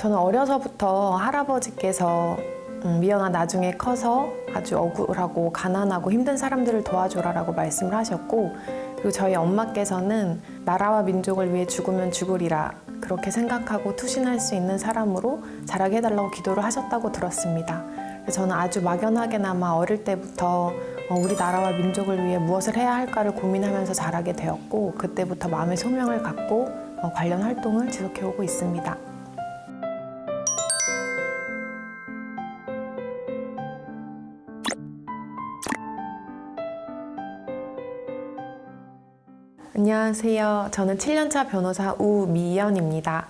저는 어려서부터 할아버지께서 미연아 나중에 커서 아주 억울하고 가난하고 힘든 사람들을 도와줘라라고 말씀을 하셨고, 그리고 저희 엄마께서는 나라와 민족을 위해 죽으면 죽으리라 그렇게 생각하고 투신할 수 있는 사람으로 자라게 해달라고 기도를 하셨다고 들었습니다. 저는 아주 막연하게나마 어릴 때부터 우리 나라와 민족을 위해 무엇을 해야 할까를 고민하면서 자라게 되었고, 그때부터 마음의 소명을 갖고 관련 활동을 지속해오고 있습니다. 안녕하세요. 저는 7년차 변호사 우미연입니다.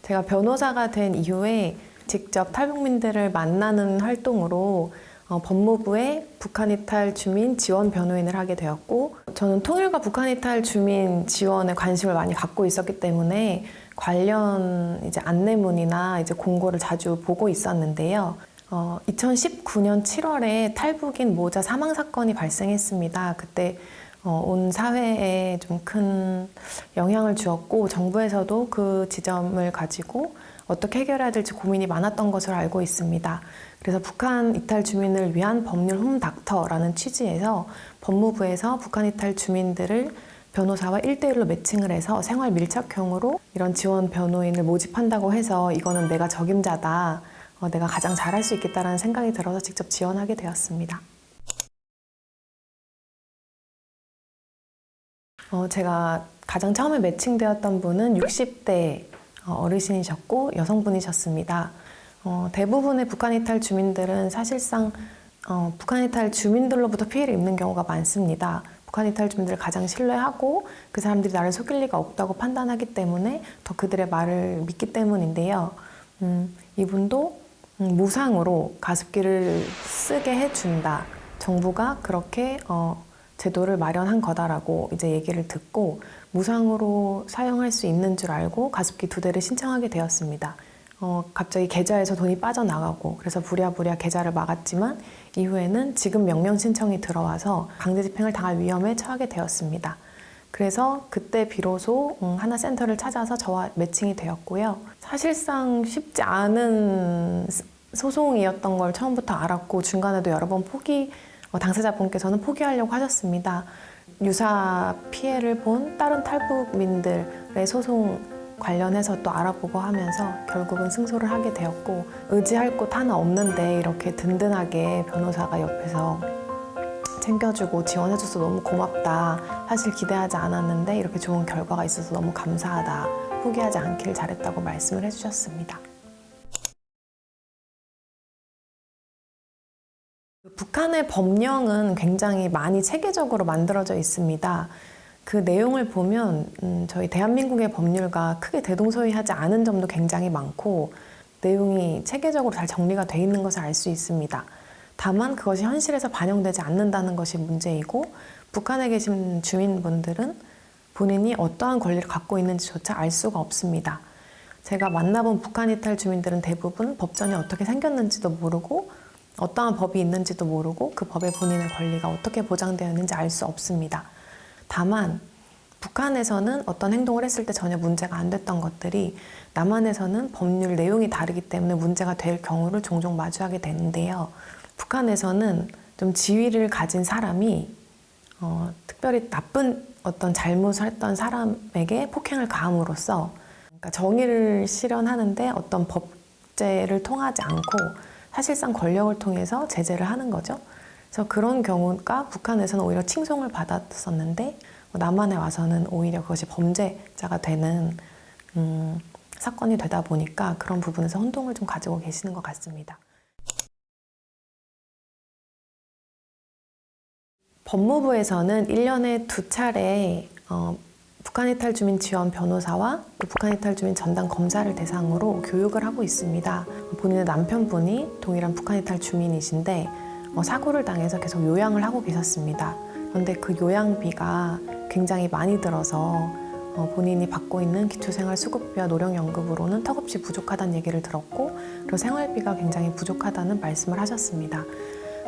제가 변호사가 된 이후에 직접 탈북민들을 만나는 활동으로 법무부의 북한 이탈 주민 지원 변호인을 하게 되었고, 저는 통일과 북한 이탈 주민 지원에 관심을 많이 갖고 있었기 때문에 관련 이제 안내문이나 이제 공고를 자주 보고 있었는데요. 2019년 7월에 탈북인 모자 사망 사건이 발생했습니다. 그때 온 사회에 좀 큰 영향을 주었고, 정부에서도 그 지점을 가지고 어떻게 해결해야 될지 고민이 많았던 것으로 알고 있습니다. 그래서 북한 이탈 주민을 위한 법률 홈닥터라는 취지에서 법무부에서 북한 이탈 주민들을 변호사와 1대1로 매칭을 해서 생활 밀착형으로 이런 지원 변호인을 모집한다고 해서 이거는 내가 적임자다, 내가 가장 잘할 수 있겠다라는 생각이 들어서 직접 지원하게 되었습니다. 제가 가장 처음에 매칭되었던 분은 60대 어르신이셨고 여성분이셨습니다. 대부분의 북한 이탈 주민들은 사실상 북한 이탈 주민들로부터 피해를 입는 경우가 많습니다. 북한 이탈 주민들을 가장 신뢰하고 그 사람들이 나를 속일 리가 없다고 판단하기 때문에 더 그들의 말을 믿기 때문인데요. 이분도 무상으로 가습기를 쓰게 해준다. 정부가 그렇게 제도를 마련한 거다라고 이제 얘기를 듣고 무상으로 사용할 수 있는 줄 알고 가습기 2대를 신청하게 되었습니다. 갑자기 계좌에서 돈이 빠져나가고, 그래서 부랴부랴 계좌를 막았지만 이후에는 지급 명령 신청이 들어와서 강제 집행을 당할 위험에 처하게 되었습니다. 그래서 그때 비로소 하나 센터를 찾아서 저와 매칭이 되었고요. 사실상 쉽지 않은 소송이었던 걸 처음부터 알았고, 중간에도 여러 번 당사자분께서는 포기하려고 하셨습니다. 유사 피해를 본 다른 탈북민들의 소송 관련해서 또 알아보고 하면서 결국은 승소를 하게 되었고, 의지할 곳 하나 없는데 이렇게 든든하게 변호사가 옆에서 챙겨주고 지원해줘서 너무 고맙다. 사실 기대하지 않았는데 이렇게 좋은 결과가 있어서 너무 감사하다. 포기하지 않길 잘했다고 말씀을 해주셨습니다. 북한의 법령은 굉장히 많이 체계적으로 만들어져 있습니다. 그 내용을 보면 저희 대한민국의 법률과 크게 대동소이하지 않은 점도 굉장히 많고, 내용이 체계적으로 잘 정리가 돼 있는 것을 알 수 있습니다. 다만 그것이 현실에서 반영되지 않는다는 것이 문제이고, 북한에 계신 주민분들은 본인이 어떠한 권리를 갖고 있는지조차 알 수가 없습니다. 제가 만나본 북한 이탈 주민들은 대부분 법전이 어떻게 생겼는지도 모르고 어떠한 법이 있는지도 모르고 그 법에 본인의 권리가 어떻게 보장되어 있는지 알 수 없습니다. 다만 북한에서는 어떤 행동을 했을 때 전혀 문제가 안 됐던 것들이 남한에서는 법률 내용이 다르기 때문에 문제가 될 경우를 종종 마주하게 되는데요. 북한에서는 좀 지위를 가진 사람이 특별히 나쁜 어떤 잘못을 했던 사람에게 폭행을 가함으로써, 그러니까 정의를 실현하는데 어떤 법제를 통하지 않고 사실상 권력을 통해서 제재를 하는 거죠. 그래서 그런 경우가 북한에서는 오히려 칭송을 받았었는데, 남한에 와서는 오히려 그것이 범죄자가 되는 사건이 되다 보니까 그런 부분에서 혼동을 좀 가지고 계시는 것 같습니다. 법무부에서는 1년에 2차례 북한 이탈 주민 지원 변호사와 북한 이탈 주민 전담 검사를 대상으로 교육을 하고 있습니다. 본인의 남편분이 동일한 북한 이탈 주민이신데 사고를 당해서 계속 요양을 하고 계셨습니다. 그런데 그 요양비가 굉장히 많이 들어서 본인이 받고 있는 기초생활수급비와 노령연금으로는 턱없이 부족하다는 얘기를 들었고, 그리고 생활비가 굉장히 부족하다는 말씀을 하셨습니다.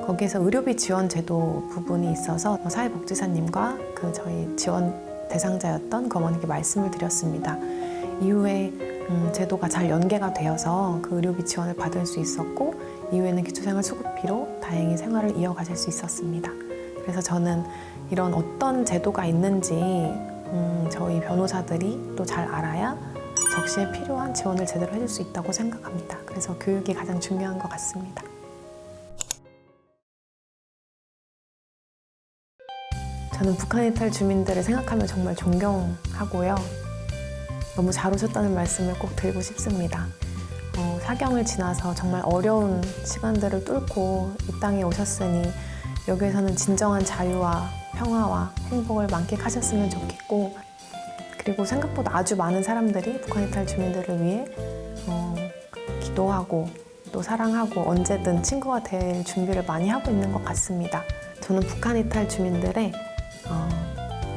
거기에서 의료비 지원 제도 부분이 있어서 사회복지사님과 저희 지원 대상자였던 어머니께 말씀을 드렸습니다. 이후에 제도가 잘 연계가 되어서 그 의료비 지원을 받을 수 있었고 이후에는 기초생활수급비로 다행히 생활을 이어가실 수 있었습니다. 그래서 저는 이런 어떤 제도가 있는지 저희 변호사들이 또 잘 알아야 적시에 필요한 지원을 제대로 해줄 수 있다고 생각합니다. 그래서 교육이 가장 중요한 것 같습니다. 저는 북한 이탈 주민들을 생각하면 정말 존경하고요. 너무 잘 오셨다는 말씀을 꼭 드리고 싶습니다. 사경을 지나서 정말 어려운 시간들을 뚫고 이 땅에 오셨으니 여기에서는 진정한 자유와 평화와 행복을 만끽하셨으면 좋겠고, 그리고 생각보다 아주 많은 사람들이 북한 이탈 주민들을 위해 기도하고 또 사랑하고 언제든 친구가 될 준비를 많이 하고 있는 것 같습니다. 저는 북한 이탈 주민들의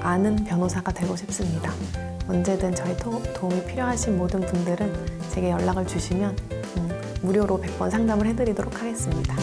아는 변호사가 되고 싶습니다. 언제든 저희 도움이 필요하신 모든 분들은 제게 연락을 주시면 무료로 100번 상담을 해드리도록 하겠습니다.